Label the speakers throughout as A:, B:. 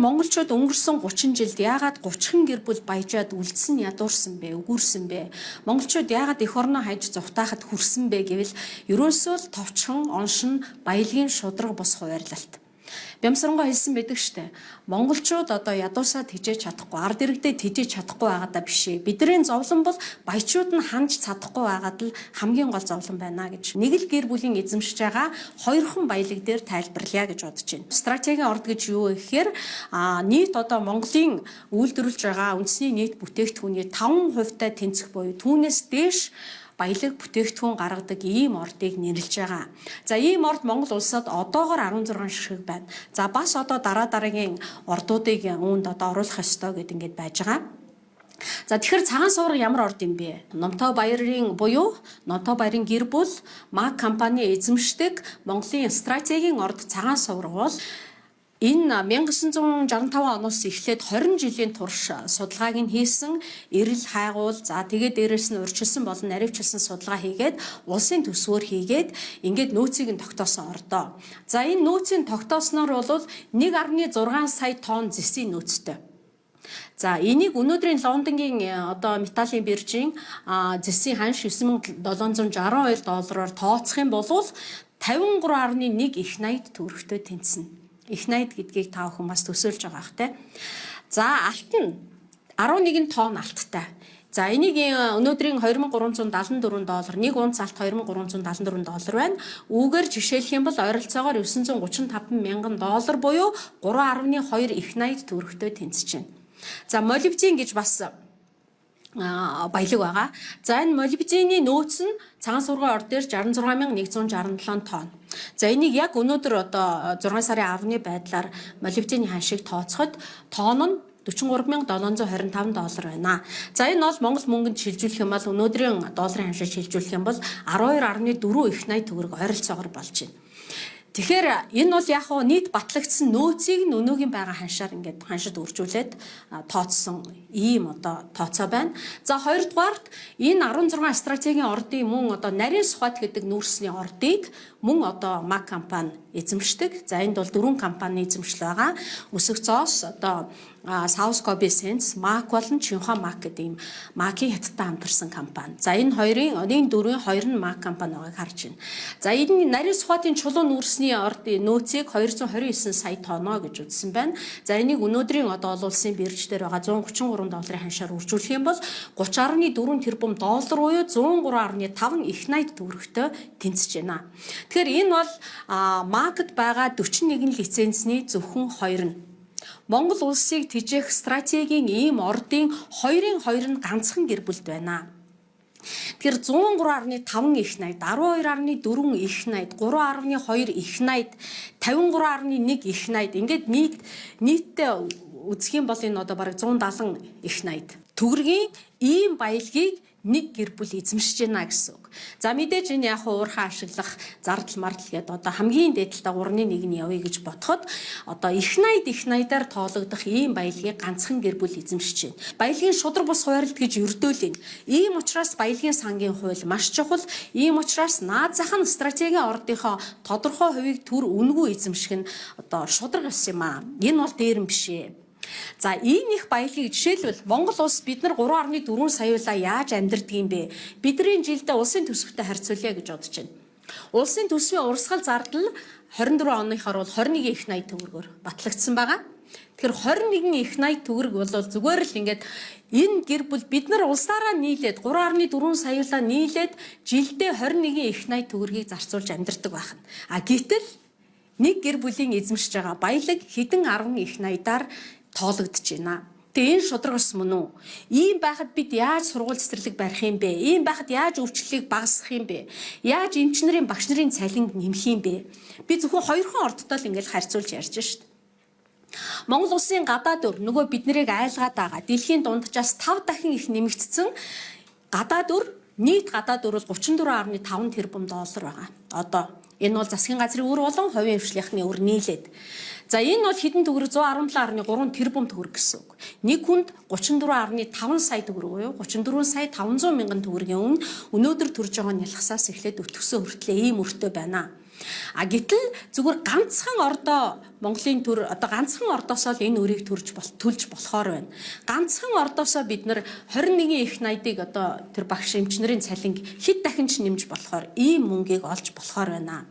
A: монголчууд өнгөрсөн 30 жилд яагаад 30 гэр бүл баяжаад үлдсэн ядуурсан бэ, өгүүрсэн бэ? Монголчууд яагаад эх орноо хайж зүхтаахад хүрсэн бэ гэвэл ерөөсөө л товчхон, оншин, баялагын шудраг бос хуваарлалт. Бямсрангуй хэлсэн байдаг штэ. Монголчууд одоо ядуусаад хижээж чадахгүй, ард иргэдэд хижээж чадахгүй байгаадаа биш ээ. Бидний зовлон бол баячууд нь ханж чадахгүй байгаад л хамгийн гол зовлон байна гэж. Нэг л гэр бүлийн эзэмшиж байгаа хоёрхан баялаг дээр тайлбарлая гэж бодож байна. Стратегийн орд гэж юу вэ гэхээр нийт одоо Монголын үйлдвэрлэж байгаа үндэсний нийт бүтээгдэхүүний 5% тэнцэх буюу түүнээс дээш баялаг бүтээгдэхүүн гаргадаг ийм ордыг нэрлэж байгаа. За ийм орд Монгол улсад одоогоор 16 ширхэг байна. За бас одоо дараагийн ордуудыг үүнд одоо оруулах ёстой гэдэг ингээд байж байгаа. За тэгэхээр цагаан сувраг ямар орд юм бэ? Номтой баярын буюу Номтой баярын гэр бүл МАГ компани эзэмшдэг Монголын стратегийн орд цагаан сувраг бол энэ 1965 оноос эхлээд 20 жилийн турш судалгааг нь хийсэн, эрэл хайгуул, за тэгээд дээрэс нь урьдчилсан болон наривчилсан судалгаа хийгээд улсын төсвөөр хийгээд ингээд нөөцийг нь тогтоосон ордоо. За энэ нөөцийг тогтоосноор бол 1.6 сая тонн зэсийн нөөцтэй. За энийг өнөөдрийн Лондонгийн одоо металлын биржийн зэсийн ханш $9762-оор тооцох юм бол 53.1 их найд төгрөгтэй тэнцэнэ. Их найд гэдгийг та бүхэн бас төсөөлж байгаа бах те. За алт нь 11 тонн алттай. За энийг өнөөдрийн $2374, нэг унц алт $2374 байна. Үүгээр жишээлх юм бол ойролцоогоор $935,000 буюу 3.2 их найд төгрөгтэй тэнцэж байна. За молибден гэж бас баялаг байгаа. За энэ молибдений нөөц нь цагаан суврагын орд дээр 66167 тонн. За энийг яг өнөөдөр одоо 6 сарын 10-ны байдлаар молибдений ханшийг тооцоход тонн нь $40725 байна. За энэ бол Монгол мөнгөнд шилжүүлэх юм бол өнөөдрийн долларын ханшийг шилжүүлэх юм бол 12.4 их найд төгрөг ойролцоогоор болж байна. Тэгэхээр энэ бол яг хоо нийт батлагдсан нөөцийг нь өнөөгийн байгаа ханшаар ингээд ханшид үржүүлээд тооцсон ийм одоо тооцоо байна. За хоёрдугаарт энэ 16 стратегийн ордын мөн одоо нарийн Сухбат гэдэг нүүрсний ордыг мөн одоо МАГ компани эзэмшдэг. За энд бол 4 компани эзэмшил байгаа. Өсөх зоос одоо South Kobe Sense, МАГ болон Чинхua МАГ гэдэг ийм МАГ-ийн хятадтай хамтарсан компани. За энэ дөрвийн хоёр нь МАГ компани байгааг харж байна. За энэ нарийн Сухбатын чулуун нүүрсний ордын нөөцийг 229 сая тонноо гэж үзсэн байна. За энийг өнөөдрийн одоо олон улсын бирж дээр байгаа $133 ханшаар үржүүлэх юм бол 30.4 тэрбум доллар буюу 103.5 их найд төгрөгтэй тэнцэж байна. Тэгэхээр энэ бол МАГ-д байгаа 41 лицензний зөвхөн 2 нь. Монгол улсыг тэжээх стратегийн ийм ордын 2-2 нь ганцхан гэр бүлд байна. Тэгэхээр 103.5 их найд, 12.4 их найд, 3.2 их найд, 53.1 их найд ингээд нийтдээ үзэх юм бол энэ одоо бараг 170 их найд. Төгрөгийн ийм баялагийг нэг гэр бүл эзэмшиж байна гэсэн үг. За мэдээж энэ яг уурхаа ашиглах зардал мардал гэдэг одоо хамгийн дээдэлтэй урны нэг нь явъя гэж бодоход одоо их найдаар тоологдох ийм баялагийг ганцхан гэр бүл эзэмшиж байна. Баялагын шудраг бус хуваарлт гэж өрдөөлнө. Ийм учраас баялагын сангийн хууль маш чухал. Ийм учраас наад зах нь стратегийн ордынхоо тодорхой хувийг төр үнгүй эзэмших нь одоо шудраг ус юм аа. Энэ бол дээрэн биш ээ. За ийм их баялагийг жишээлбэл Монгол улс бид нар 3.4 саяулаа яаж амьдрдаг юм бэ? Бидний жилдээ улсын төсөвтэй харьцуулъя гэж бодож байна. Улсын төсвийн урсгал зардал 24 оныхоор бол 21 их найд төгрөгөөр батлагдсан байгаа. Тэгэхээр 21 их найд төгрөг бол зүгээр л ингээд энэ гэр бүл бид нар улсаараа нийлээд 3.4 саяулаа нийлээд жилдээ 21 их найд төгрөгийг зарцуулж амьдрдаг байна. А гэтэл нэг гэр бүлийн эзэмшиж байгаа баялаг хэдэн 10 их найдаар тоологдож байна. Тэгээ энэ шудраг ус мөн үү? Ийм байхад бид яаж сургууль цэцэрлэг барих юм бэ? Ийм байхад яаж өвчлөлийг багасгах юм бэ? Яаж эмч нарын багш нарын цалин нэмэх юм бэ? Би зөвхөн хоёрхан ордтой л ингээд харьцуулж ярьж шít. Монгол улсын гадаад өр нөгөө бид нарыг айлгаад байгаа. Дэлхийн дунджаас 5 дахин их нэмэгдсэн гадаад өр нийт гадаад өр бол 34.5 тэрбум доллар байгаа. Одоо энэ бол засгийн газрын өр болон хувийн хвшлийнхны өр нийлээд. За энэ бол хэдэн төгрөг 117.3 тэрбум төгрөг гэсэн үг. Нэг хүнд 34.5 сая төгрөг буюу 34 сая 500 мянган төгрөгийн өмнө өнөөдөр төрж байгаа нялхсаас эхлээд өтгсөн хүртлээр ийм өртөө байна. Гэтэл зүгээр ганцхан ордоо Монголын төр одоо ганцхан ордоосоо л энэ өрийг төлж болохоор байна. Ганцхан ордоосоо бид нар 21 их найдыг одоо тэр багш эмчнэрийн цалинг хэд дахин ч нэмж болохоор ийм мөнгийг олж болохоор байна.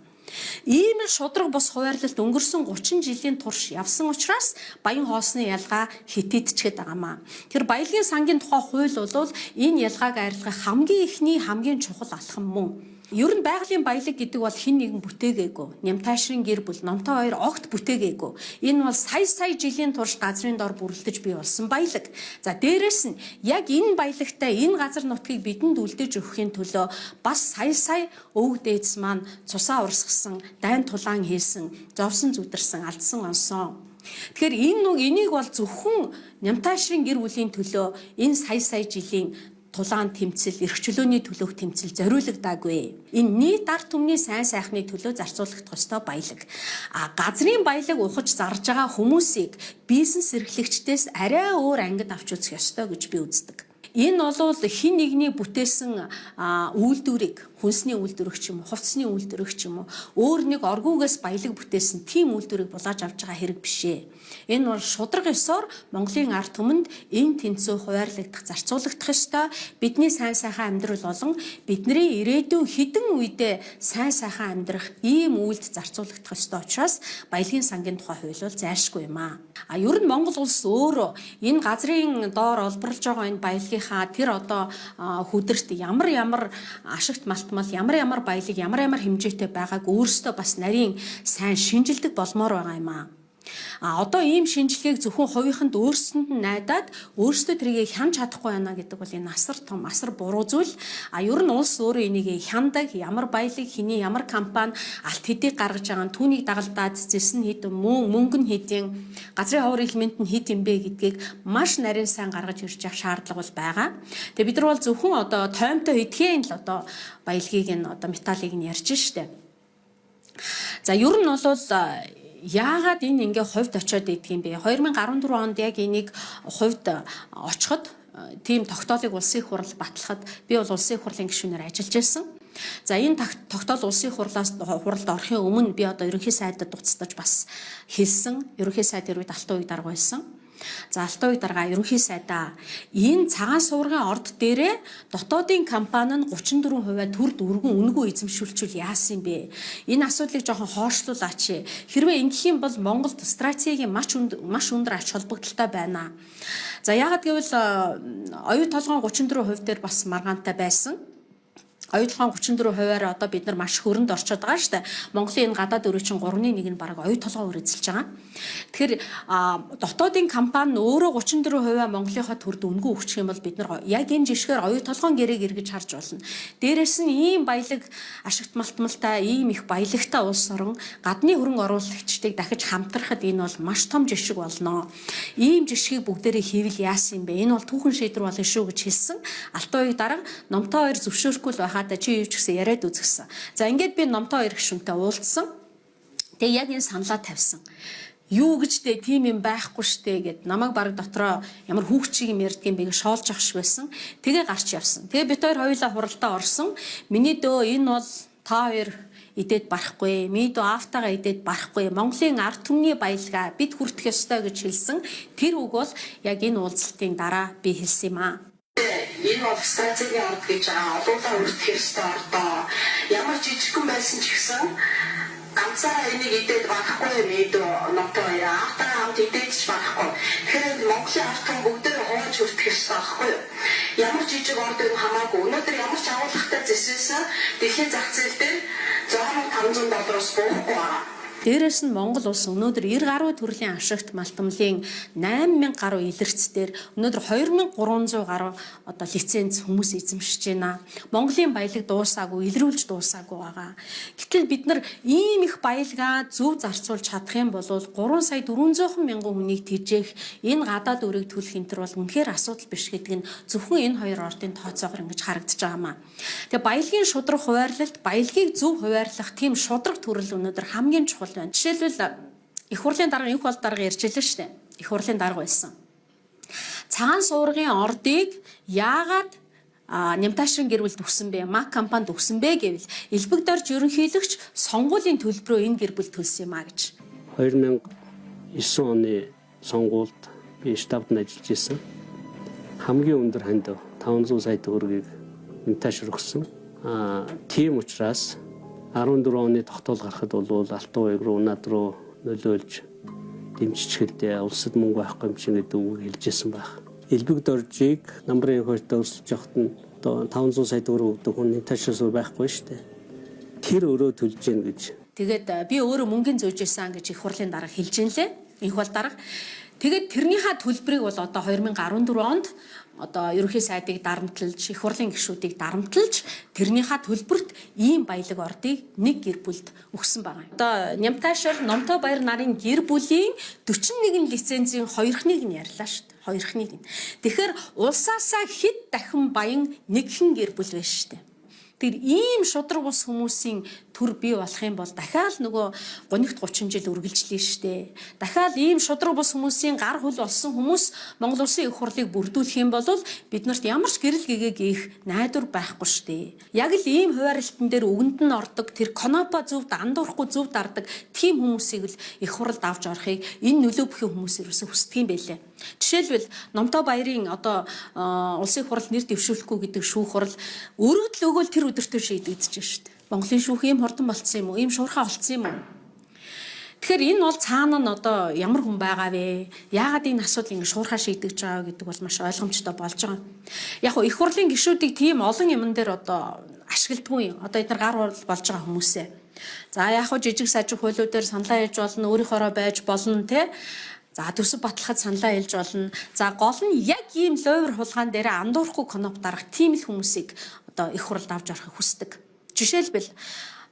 A: Ийм л шудраг бус хуваарлалт өнгөрсөн 30 жилийн турш явсан учраас баян хоосны ялгаа хитээдчихэд байгаамаа. Тэр баялагын сангийн тухай хууль бол энэ ялгааг арилгах хамгийн ихний хамгийн чухал алхам мөн. Ер нь байгалийн баялаг гэдэг бол хэн нэгэн бүтээгээгүй. Нямтайшрын гэр бүл, номтой хоёр огт бүтээгээгүй. Энэ бол сая жилийн турш газрын дор бүрэлдэж бий болсон баялаг. За дээрэс нь яг энэ баялагтай энэ газар нутгийг бидэнд үлдээж өгөхийн төлөө бас сая өвөг дээдс маань цусаа урсгасан, дайн тулаан хийсэн, зовсон зүдэрсэн, алдсан онсон. Тэгэхээр энийг бол зөвхөн нямтайшрын гэр бүлийн төлөө энэ сая жилийн тулаан тэмцэл, эрх чөлөөний төлөөх тэмцэл зориулагдаагүй. Энэ нийт ард түмний сайн сайхны төлөө зарцуулагдах ёстой баялаг. Газрын баялаг ухаж зарж байгаа хүмүүсийг бизнес эрхлэгчдээс арай өөр ангид авч үзэх ёстой гэж би үздэг. Энэ бол хин нэгний бүтээсэн үйлдвэрийг, хүнсний үйлдвэрч юм уу, хувцсны үйлдвэрч юм уу, өөр нэг оргуугаас баялаг бүтээсэн тийм үйлдвэрийг булааж авч байгаа хэрэг биш ээ. Энэ бол шудраг ёсоор Монголын ард түмэнд энэ тэнцүү хуваарлагдах, зарцуулагдах ёстой. Бидний сайн сайхан амьдрал болон бидний ирээдүйн хідэн үедээ сайн сайхан амьдрах ийм үйлд зарцуулагдах ёстой учраас баялагын сангийн тухай хууль бол зайлшгүй юм аа. Ер нь Монгол улс өөрөө энэ газрын доор олборлож байгаа энэ баялагынхаа тэр одоо хүдэрт ямар ашигт малтмал, ямар баялаг, ямар хэмжээтэй байгааг өөрсдөө бас нарийн сайн шинжилдэг болмоор байгаа юм аа. Одоо ийм шинжилгээг зөвхөн хувийнханд өөрсөнд нь найдаад өөрсдөө тэрийг хянж чадахгүй байна гэдэг бол энэ асар буруу зүйл. Ер нь улс өөрөө энийг хяндаг, ямар баялаг, хэний ямар компани алт хэдийг гаргаж байгаа нь түүнийг дагалдаад зэс нь хэд мөнгө нь хэдийн, газрын ховор элемент нь хэд юм бэ гэдгийг маш нарийн сайн гаргаж ирж явах шаардлага бол байгаа. Тэгээ бид нар бол зөвхөн одоо тоймтой хэдхэн л одоо баялагийг нь одоо металлыг нь ярьж штэ. За ер нь бол яагаад энэ ингээ хувьд очиод идэх юм бэ? 2014 онд яг энийг хувьд очиход тийм тогтоолыг улсын их хурал батлахад би бол улсын их хурлын гишүүнээр ажиллаж байсан. За энэ тогтоол улсын их хуралд орохын өмнө би одоо ерөнхий сайдад дуцтаж бас хэлсэн. Ерөнхий сайд ирээд алтан уг дарга байсан. За алтан уг дарга ерөнхий сайдаа энэ цагаан суургийн орд дээрээ дотоодын компани нь 34% төр дөрвөн үнэгүй эзэмшүүлчихвэл яасан бэ? Энэ асуудлыг жоохон хоошлуулаач. Хэрвээ ингэх юм бол Монголд стратегийн маш өндөр ач холбогдолтой байна. За яагаад гэвэл оюу толгойн 34% дээр бас маргаантай байсан. Оюу толгойн 34%-аар одоо бид нар маш хөрөнд орчод байгаа шүү дээ. Монголын энэ гадаад өрөөчин 3/1 нь бараг оюу толгойн эзэлж байгаа. Тэгэхээр дотоодын компани өөрөө 34% Монголынхаа төрд үнгүй өгчих юм бол бид нар яг энэ жишгээр оюу толгойн гэрээг эргэж харж болно. Дээрээс нь ийм баялаг ашигт малтмалтай, ийм их баялагтай улс орон гадны хөрөнгө оруулагчдыг дахиж хамтрахад энэ бол маш том жишг болно. Ийм жишгийг бүгдээрээ хийвэл яасан юм бэ? Энэ бол түүхэн шийдвэр болно шүү гэж хэлсэн. Алтан уг дарга номтой хоёр зөвшөөрөхгүй л байхад чи юу ч гэсэн яриад үзгэсэн. За ингээд би номтой хоёр гишүүнтэй уулзсан. Тэгээ яг энэ саналаа тавьсан. Юу гэж дээ тийм юм байхгүй штэ гэд намайг баг дотроо ямар хүүхчиг юм ярьдг юм бэ гэж шоолж ах шиг байсан. Тэгээ гарч явсан. Тэгээ бид хоёр хоёулаа хуралдаа орсон. Миний дөө энэ бол та хоёр идээд барахгүй, мэдөө автагаа идээд барахгүй. Монголын ард түмний баялгаа бид хүртэх ёстой гэж хэлсэн. Тэр үг бол яг энэ уулзалтын дараа би хэлсэн юм аа.
B: Энэ бол стратегийн ард гэж олуулаа өртөх ёстой ордоо. Ямар жижигхэн байсан ч гэсэн ганцаараа энийг идээд барахгүй мэдөө номтой автаа хамт идээд ч барахгүй. Тэгэхээр Монголын ард түмэн бүгдээ хувааж өртөх ёстой байхгүй юу? Ямар жижиг орд юм хамаагүй. Өнөөдөр ямар ч агуулгатай зэсвэсэн дэлхийн зах зээл дээр $1,500-аас буухгүй байгаа.
A: Дээрээс нь Монгол улс өнөөдөр 90 гаруй төрлийн ашигт малтмлын 8000 гаруй илэрцээр өнөөдөр 2300 гаруй одоо лиценз хүмүүс эзэмшиж байна. Монголын баялаг дуусаагүй, илрүүлж дуусаагүй байгаа. Гэтэл бид нар ийм их баялгаа зөв зарцуулж чадах юм бол 3,400,000 хүнийг тэжээх энэ гадаад өрийг төлөх энэ төр бол үнэхээр асуудал биш гэдэг нь зөвхөн энэ хоёр ордын тооцоогоор ингэж харагдаж байгаамаа. Тэгээ баялагын шудраг хуваарлалт, баялагийг зөв хуваарлах тийм шудраг төрөл өнөөдөр хамгийн чухал. Жишээлбэл их хурлын дарга их бол дарга ярьж байлаа шүү дээ. Их хурлын дарга байсан. Цагаан суургийн ордыг яагаад Нямтаашрын гэр бүлд өгсөн бэ, Мак компанид өгсөн бэ гэвэл элбэг дорж ерөнхийлөгч сонгуулийн төлбөрөө энэ гэр бүл төлсөн юм а гэж.
C: 2009 оны сонгуульд би штабд ажиллаж исэн. Хамгийн өндөр ханд 500 сая төгрөгийг нямтаашр өгсөн. Тийм учраас 14 оны тогтоол гарахад бол Алтан ууг руу над руу нөлөөлж дэмжичгэлдээ улсад мөнгө байхгүй юм шиг гэдэг үг хэлжсэн байх. Элбэг доржийг намбарын хөртөө өрсөлж явахад нь 500 сая төгрөг өгдөг хүн нямтаашраас байхгүй шүү дээ. Тэр өөрөө төлж гин гэж.
A: Тэгээд би өөрөө мөнгөний зөөжсэн гэж их хурлын дарга хэлж ин лээ. Их бол дарга. Тэгээд тэрнийхээ төлбөрийг бол одоо 2014 онд одоо ерөнхий сайдыг дарамтлж, их хурлын гишүүдийг дарамтлж, тэрнийхээ төлбөрт ийм баялаг ордыг нэг гэр бүлд өгсөн байгаа. Одоо Нямтаашир Номтой Баяр нарын гэр бүлийн 41 лицензийн 2-ыг нь ярьлаа шүү дээ. 2-ыг нь. Тэгэхээр улсаасаа хэд дахин баян нэгхэн гэр бүл байна шүү дээ. Тэр ийм шудраг ус хүмүүсийн төр бий болох юм бол дахиад нөгөө гонигт 30 жил үргэлжлэе штэ. Дахиад ийм шудраг ус хүмүүсийн гар хөл болсон хүмүүс Монгол Улсын их хурлыг бүрдүүлэх юм бол биднэрт ямар ч гэрэл гэгээ гих найдвар байхгүй штэ. Яг л ийм хуваарлтан дээр өгөнд нь ордог тэр конопа зөвд андуурахгүй зөв дардаг тийм хүмүүсийг л их хуралд авч орохыг энэ нөлөө бүхий хүмүүс ерөөсө хүсдэг юм байлээ. Жишээлбэл Номтой Баярын одоо улсын хурал нэр дэвшүүлэхгүй гэдэг шүүх хурал өргөдөл өгөөл тэр өдөртөө шийдэгдэж байна шүү дээ. Монголын шүүх ийм хурдан болцсон юм уу? Ийм шуурхаа болцсон юм уу? Тэгэхээр энэ бол цаана нь одоо ямар хүн байгаа вэ? Яагаад энэ асуудал ингэ шуурхаа шийдэгдэж байгаа гэдэг бол маш ойлгомжтой болж байгаа. Яг нь их хурлын гишүүдийг тийм олон юмн дээр одоо ашигладгүй. Одоо эдгээр гар болж байгаа хүмүүсээ. За яг нь жижиг сажиг хуулиуд дээр саналаа хэлж болно, өөрийнхоороо байж болно те. За төсөв батлахад саналаа хэлж болно. За гол нь яг ийм лойвер хулгаан дээр андуурахгүй коноп дарах тийм л хүмүүсийг одоо их хуралд авч орохыг хүсдэг. Жишээлбэл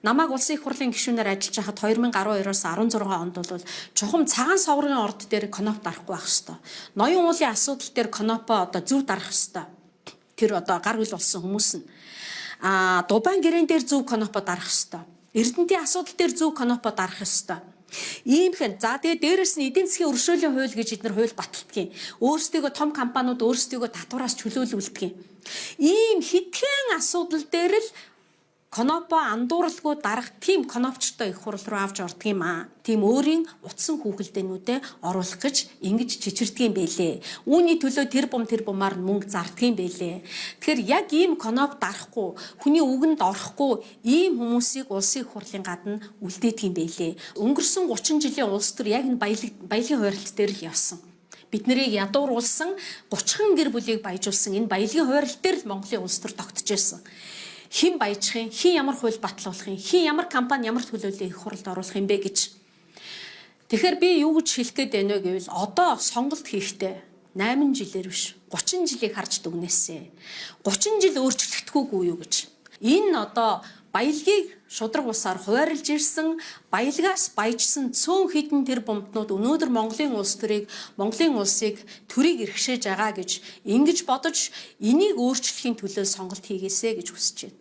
A: намайг улсын их хурлын гишүүнээр ажиллаж байхад 2012-оос 16 онд бол чухам цагаан соврын орд дээр коноп дарахгүй байх хэвээр. Ноён уулын асуудал дээр конопо одоо зөв дарах хэвээр. Тэр одоо гар хөл болсон хүмүүс нь. Дубайн гэрэн дээр зөв конопо дарах хэвээр. Эрдэнтийн асуудал дээр зөв конопо дарах хэвээр. Иймхэн за тэгээ дээрэс нь эдийн засгийн өршөөлийн хууль гэж эдгээр хууль баталдгийг. Өөрсдөө том компаниуд өөрсдөө татвараас чөлөөлүүлдэг. Ийм хэдхэн асуудал дээр л конопо андууралгүй дарах тийм конопчтой их хурал руу авч ордог юм аа. Тийм өөрийн утсан хүүхэлдээнүүдэд оруулах гэж ингэж чичирдэг юм бэлээ. Үүний төлөө тэр бумаар мөнгө зардаг юм бэлээ. Тэгэхээр яг ийм коноп дарахгүй, хүний үгэнд орохгүй ийм хүмүүсийг улсын их хурлын гадна үлдээдэг юм бэлээ. Өнгөрсөн 30 жилийн улс төр яг энэ баялагын хуваарлт дээр л явсан. Бид нарыг ядууруулсан 30 гэр бүлийг баяжуулсан энэ баялагын хуваарлт дээр л Монголын улс төр тогтож байсан. Хэн баяжих юм, хэн ямар хууль батлуулах юм, хэн ямар компани ямар төлөвлөлөө их хуралд оруулах юм бэ гэж. Тэгэхээр би юу гэж хэлэх гээд байна вэ гэвэл одоо сонголт хийхдээ 8 жилээр биш 30 жилийг харж дүгнээсэ. 30 жил өөрчлөгдөхгүй юу гэж. Энэ одоо баялагийг шудраг усаар хуваарлж ирсэн, баялагаас баяжсан цөөн хідэн тэр бомтнууд өнөөдөр Монголын улс төрийг, Монголын улсыг төрийг эрхшээж байгаа гэж ингэж бодож энийг өөрчлөхийн төлөө сонголт хийгээсэ гэж хүсэж байна.